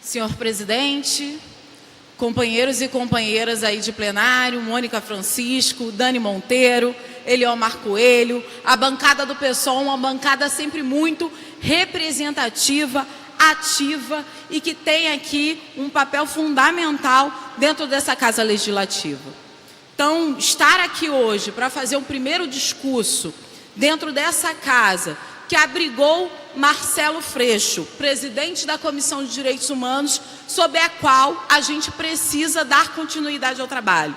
Senhor presidente, companheiros e companheiras aí de plenário, Mônica Francisco, Dani Monteiro, Eliomar Coelho, a bancada do PSOL, uma bancada sempre muito representativa, ativa e que tem aqui um papel fundamental dentro dessa Casa Legislativa. Então, estar aqui hoje para fazer um primeiro discurso dentro dessa casa que abrigou Marcelo Freixo, presidente da Comissão de Direitos Humanos, sob a qual a gente precisa dar continuidade ao trabalho.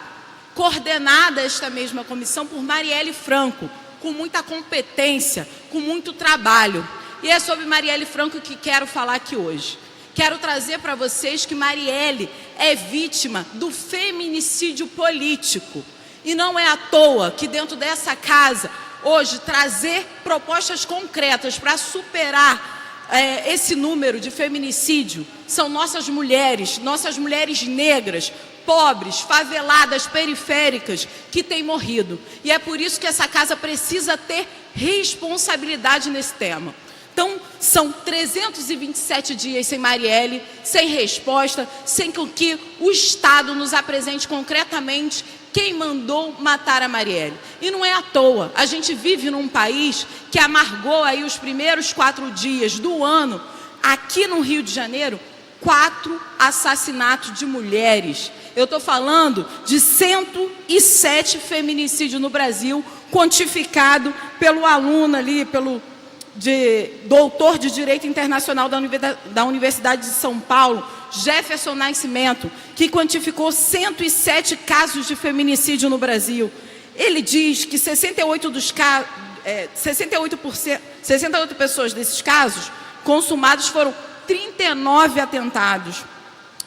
Coordenada esta mesma comissão por Marielle Franco, com muita competência, com muito trabalho. E é sobre Marielle Franco que quero falar aqui hoje. Quero trazer para vocês que Marielle é vítima do feminicídio político. E não é à toa que dentro dessa casa, hoje, trazer propostas concretas para superar esse número de feminicídio são nossas mulheres negras, pobres, faveladas, periféricas, que têm morrido. E é por isso que essa casa precisa ter responsabilidade nesse tema. Então, são 327 dias sem Marielle, sem resposta, sem que o Estado nos apresente concretamente quem mandou matar a Marielle. E não é à toa, a gente vive num país que amargou aí os primeiros 4 dias do ano, aqui no Rio de Janeiro, 4 assassinatos de mulheres. Eu estou falando de 107 feminicídios no Brasil, quantificado pelo aluno ali, doutor de Direito Internacional da Universidade de São Paulo, Jefferson Nascimento, que quantificou 107 casos de feminicídio no Brasil. Ele diz que 68 pessoas desses casos consumados foram 39 atentados.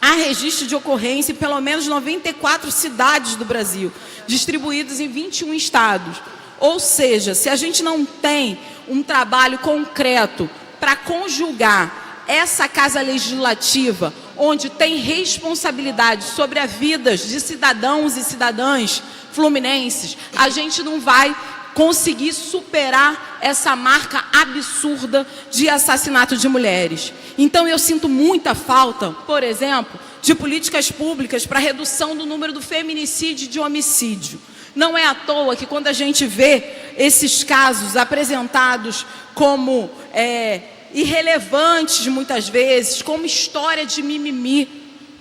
Há registro de ocorrência em pelo menos 94 cidades do Brasil, distribuídos em 21 estados. Ou seja, se a gente não tem um trabalho concreto para conjugar essa Casa Legislativa, onde tem responsabilidade sobre as vidas de cidadãos e cidadãs fluminenses, a gente não vai conseguir superar essa marca absurda de assassinato de mulheres. Então eu sinto muita falta, por exemplo, de políticas públicas para a redução do número do feminicídio e de homicídio. Não é à toa que quando a gente vê esses casos apresentados como irrelevantes muitas vezes, como história de mimimi,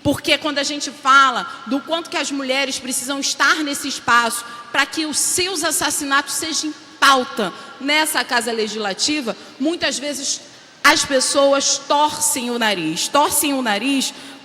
porque quando a gente fala do quanto que as mulheres precisam estar nesse espaço para que os seus assassinatos sejam pauta nessa Casa Legislativa, muitas vezes as pessoas torcem o nariz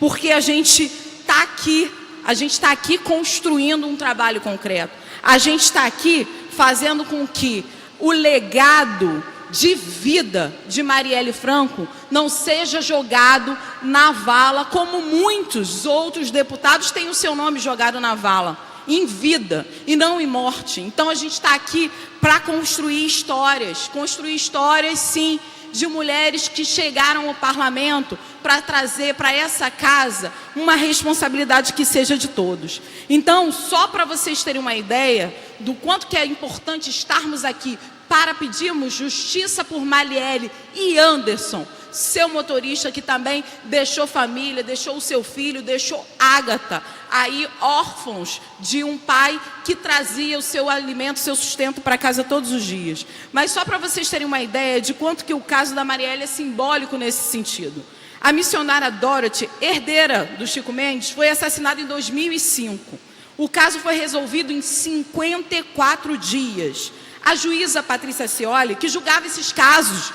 porque a gente está aqui construindo um trabalho concreto. A gente está aqui fazendo com que o legado de vida de Marielle Franco não seja jogado na vala, como muitos outros deputados têm o seu nome jogado na vala, em vida e não em morte. Então a gente está aqui para construir histórias sim, de mulheres que chegaram ao parlamento para trazer para essa casa uma responsabilidade que seja de todos. Então, só para vocês terem uma ideia do quanto que é importante estarmos aqui para pedirmos justiça por Marielle e Anderson, seu motorista que também deixou família, deixou o seu filho, deixou Ágata, aí órfãos de um pai que trazia o seu alimento, o seu sustento para casa todos os dias. Mas só para vocês terem uma ideia de quanto que o caso da Marielle é simbólico nesse sentido. A missionária Dorothy, herdeira do Chico Mendes, foi assassinada em 2005. O caso foi resolvido em 54 dias. A juíza Patrícia Scioli, que julgava esses casos,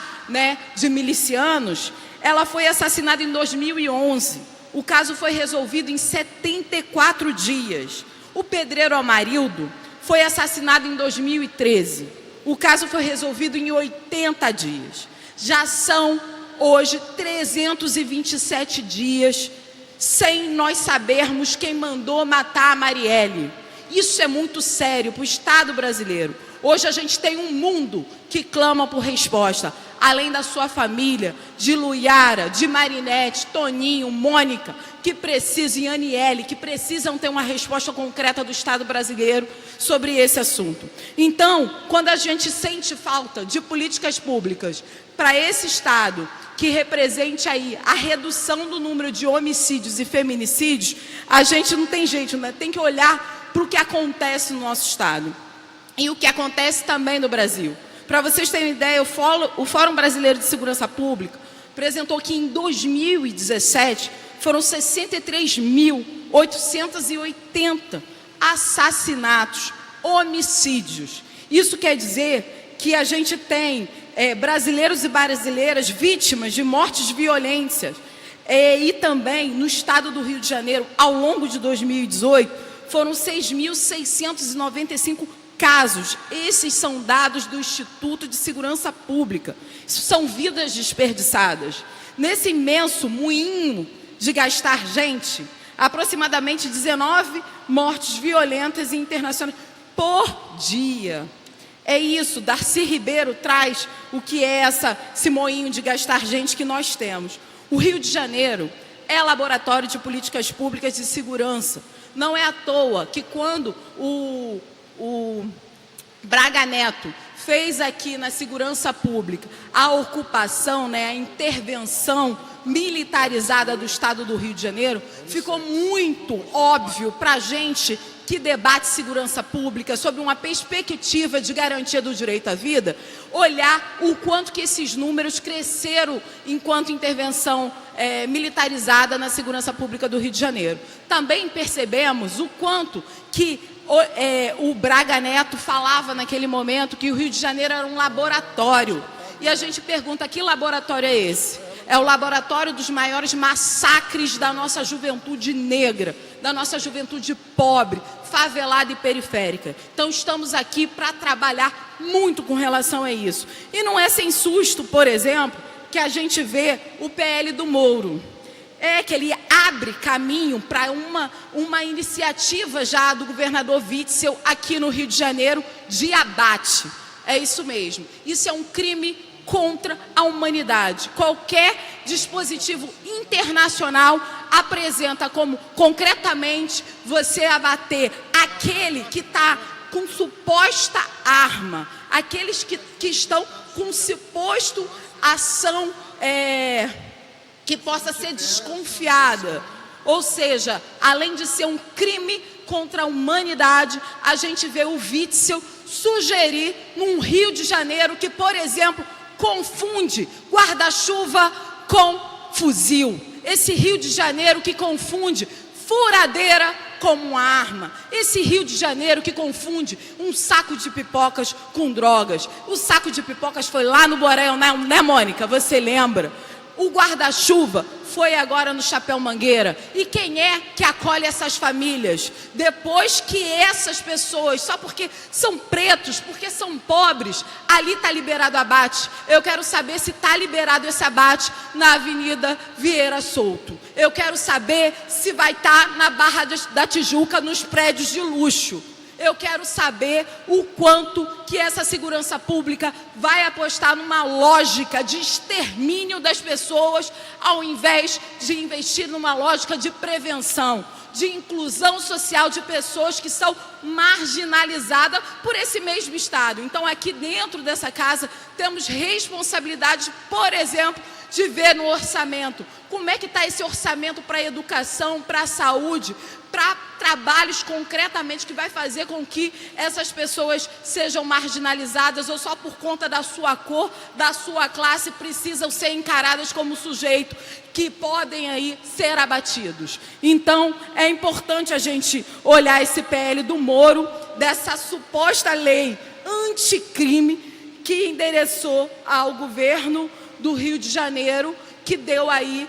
de milicianos, ela foi assassinada em 2011. O caso foi resolvido em 74 dias. O pedreiro Amarildo foi assassinado em 2013. O caso foi resolvido em 80 dias. Já são, hoje, 327 dias sem nós sabermos quem mandou matar a Marielle. Isso é muito sério para o Estado brasileiro. Hoje a gente tem um mundo que clama por resposta, além da sua família, de Luiara, de Marinete, Toninho, Mônica, que precisam, e Aniele, que precisam ter uma resposta concreta do Estado brasileiro sobre esse assunto. Então, quando a gente sente falta de políticas públicas para esse Estado que represente aí a redução do número de homicídios e feminicídios, a gente não tem jeito, né? Tem que olhar para o que acontece no nosso estado e o que acontece também no Brasil. Para vocês terem ideia, o Fórum Brasileiro de Segurança Pública apresentou que em 2017 foram 63.880 assassinatos, homicídios. Isso quer dizer que a gente tem brasileiros e brasileiras vítimas de mortes violentas. E também, no estado do Rio de Janeiro, ao longo de 2018, foram 6.695 casos. Esses são dados do Instituto de Segurança Pública. Isso são vidas desperdiçadas. Nesse imenso moinho de gastar gente, aproximadamente 19 mortes violentas e internacionais por dia. É isso, Darcy Ribeiro traz o que é esse moinho de gastar gente que nós temos. O Rio de Janeiro é laboratório de políticas públicas de segurança. Não é à toa que quando o Braga Neto fez aqui na segurança pública a ocupação, a intervenção militarizada do estado do Rio de Janeiro, ficou muito óbvio para a gente que debate segurança pública sob uma perspectiva de garantia do direito à vida, olhar o quanto que esses números cresceram enquanto intervenção militarizada na segurança pública do Rio de Janeiro. Também percebemos o quanto que o Braga Neto falava naquele momento que o Rio de Janeiro era um laboratório. E a gente pergunta, que laboratório é esse? É o laboratório dos maiores massacres da nossa juventude negra, da nossa juventude pobre, favelada e periférica. Então estamos aqui para trabalhar muito com relação a isso. E não é sem susto, por exemplo, que a gente vê o PL do Moro. Que ele abre caminho para uma iniciativa já do governador Witzel aqui no Rio de Janeiro de abate. É isso mesmo. Isso é um crime contra a humanidade. Qualquer dispositivo internacional apresenta como, concretamente, você abater aquele que está com suposta arma, aqueles que estão com suposto ação que possa ser desconfiada. Ou seja, além de ser um crime contra a humanidade, a gente vê o Witzel sugerir num Rio de Janeiro que, por exemplo, confunde guarda-chuva com fuzil. Esse Rio de Janeiro que confunde furadeira como uma arma. Esse Rio de Janeiro que confunde um saco de pipocas com drogas. O saco de pipocas foi lá no Borel, né, Mônica? Você lembra? O guarda-chuva foi agora no Chapéu Mangueira. E quem é que acolhe essas famílias? Depois que essas pessoas, só porque são pretos, porque são pobres, ali está liberado abate. Eu quero saber se está liberado esse abate na Avenida Vieira Souto. Eu quero saber se vai estar na Barra da Tijuca, nos prédios de luxo. Eu quero saber o quanto que essa segurança pública vai apostar numa lógica de extermínio das pessoas, ao invés de investir numa lógica de prevenção, de inclusão social de pessoas que são marginalizadas por esse mesmo Estado. Então, aqui dentro dessa casa, temos responsabilidade, por exemplo, de ver no orçamento como é que está esse orçamento para a educação, para a saúde, para trabalhos concretamente que vai fazer com que essas pessoas sejam marginalizadas ou só por conta da sua cor, da sua classe, precisam ser encaradas como sujeito que podem aí ser abatidos. Então, é importante a gente olhar esse PL do Moro, dessa suposta lei anticrime que endereçou ao governo do Rio de Janeiro, que deu aí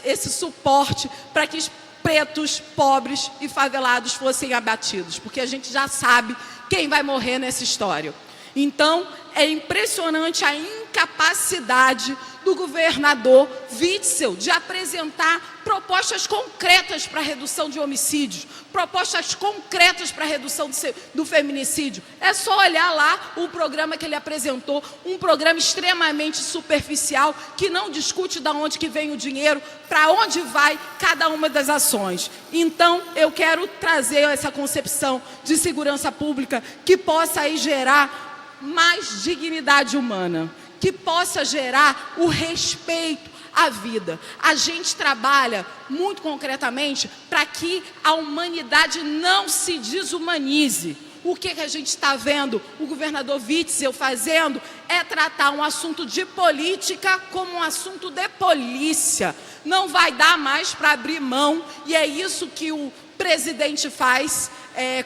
esse suporte para que pretos, pobres e favelados fossem abatidos, porque a gente já sabe quem vai morrer nessa história. Então, é impressionante a incapacidade do governador Witzel de apresentar propostas concretas para a redução de homicídios, propostas concretas para a redução do feminicídio. É só olhar lá o programa que ele apresentou, um programa extremamente superficial, que não discute de onde que vem o dinheiro, para onde vai cada uma das ações. Então, eu quero trazer essa concepção de segurança pública que possa aí gerar mais dignidade humana, que possa gerar o respeito a vida. A gente trabalha muito concretamente para que a humanidade não se desumanize. O que a gente está vendo o governador Witzel fazendo é tratar um assunto de política como um assunto de polícia. Não vai dar mais para abrir mão, e é isso que o presidente faz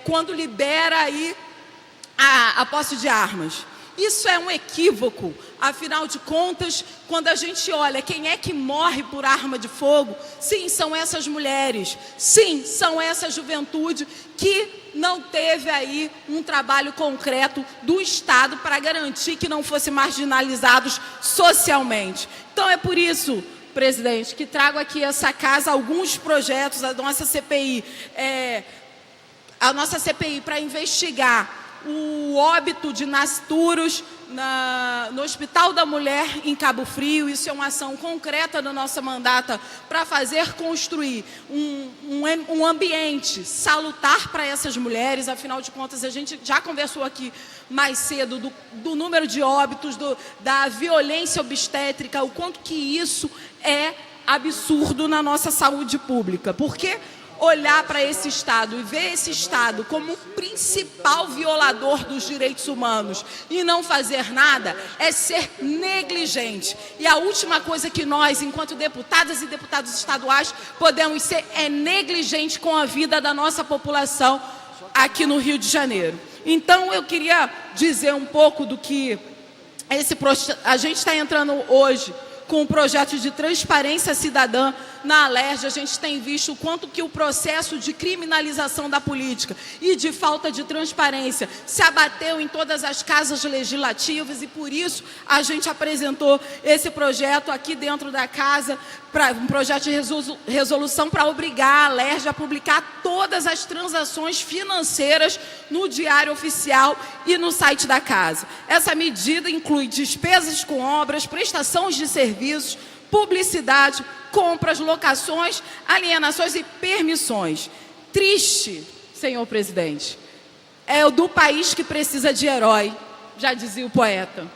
quando libera aí a posse de armas. Isso é um equívoco, afinal de contas, quando a gente olha quem é que morre por arma de fogo, sim, são essas mulheres, sim, são essa juventude que não teve aí um trabalho concreto do Estado para garantir que não fossem marginalizados socialmente. Então é por isso, presidente, que trago aqui essa casa alguns projetos, a nossa CPI para investigar o óbito de nascituros no Hospital da Mulher em Cabo Frio. Isso é uma ação concreta da nossa mandata para fazer construir um ambiente salutar para essas mulheres. Afinal de contas, a gente já conversou aqui mais cedo do número de óbitos, da violência obstétrica, o quanto que isso é absurdo na nossa saúde pública. Porque olhar para esse Estado e ver esse Estado como o principal violador dos direitos humanos e não fazer nada é ser negligente. E a última coisa que nós, enquanto deputadas e deputados estaduais, podemos ser é negligente com a vida da nossa população aqui no Rio de Janeiro. Então, eu queria dizer um pouco do que a gente está entrando hoje com o projeto de transparência cidadã na Alerj. A gente tem visto o quanto que o processo de criminalização da política e de falta de transparência se abateu em todas as casas legislativas, e por isso a gente apresentou esse projeto aqui dentro da casa, um projeto de resolução para obrigar a Alerj a publicar todas as transações financeiras no Diário Oficial e no site da casa. Essa medida inclui despesas com obras, prestações de serviços, publicidade, compras, locações, alienações e permissões. Triste, senhor presidente, é o do país que precisa de herói, já dizia o poeta.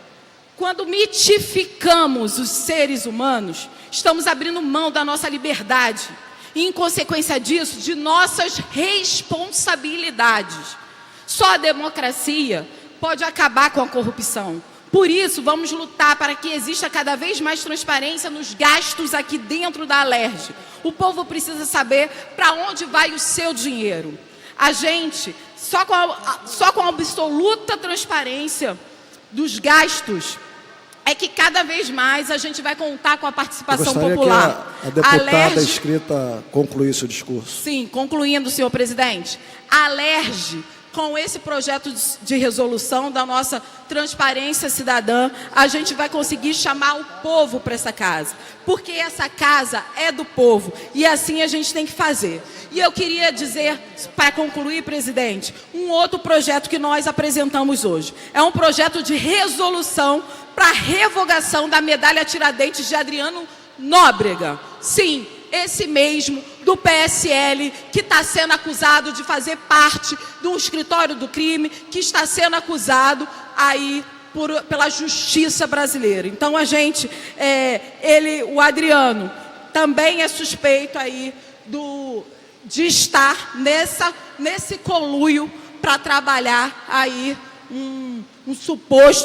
Quando mitificamos os seres humanos, estamos abrindo mão da nossa liberdade e, em consequência disso, de nossas responsabilidades. Só a democracia pode acabar com a corrupção. Por isso, vamos lutar para que exista cada vez mais transparência nos gastos aqui dentro da Alerj. O povo precisa saber para onde vai o seu dinheiro. A gente, só com a absoluta transparência dos gastos, é que cada vez mais a gente vai contar com a participação popular. Que a deputada inscrita concluísse o discurso. Sim, concluindo, senhor presidente. A Alerj, com esse projeto de resolução da nossa transparência cidadã, a gente vai conseguir chamar o povo para essa casa. Porque essa casa é do povo e assim a gente tem que fazer. E eu queria dizer, para concluir, presidente, um outro projeto que nós apresentamos hoje. É um projeto de resolução para a revogação da medalha Tiradentes de Adriano Nóbrega. Sim, esse mesmo do PSL, que está sendo acusado de fazer parte do escritório do crime, que está sendo acusado aí pela justiça brasileira. Então a gente, o Adriano, também é suspeito aí de estar nesse conluio para trabalhar aí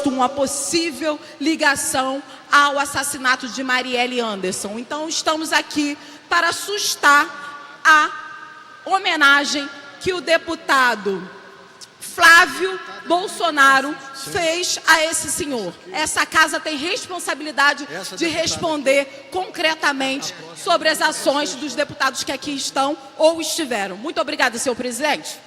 uma possível ligação ao assassinato de Marielle Anderson. Então estamos aqui para sustar a homenagem que o deputado Flávio Bolsonaro fez a esse senhor. Essa casa tem responsabilidade de responder concretamente sobre as ações dos deputados que aqui estão ou estiveram. Muito obrigada, senhor presidente.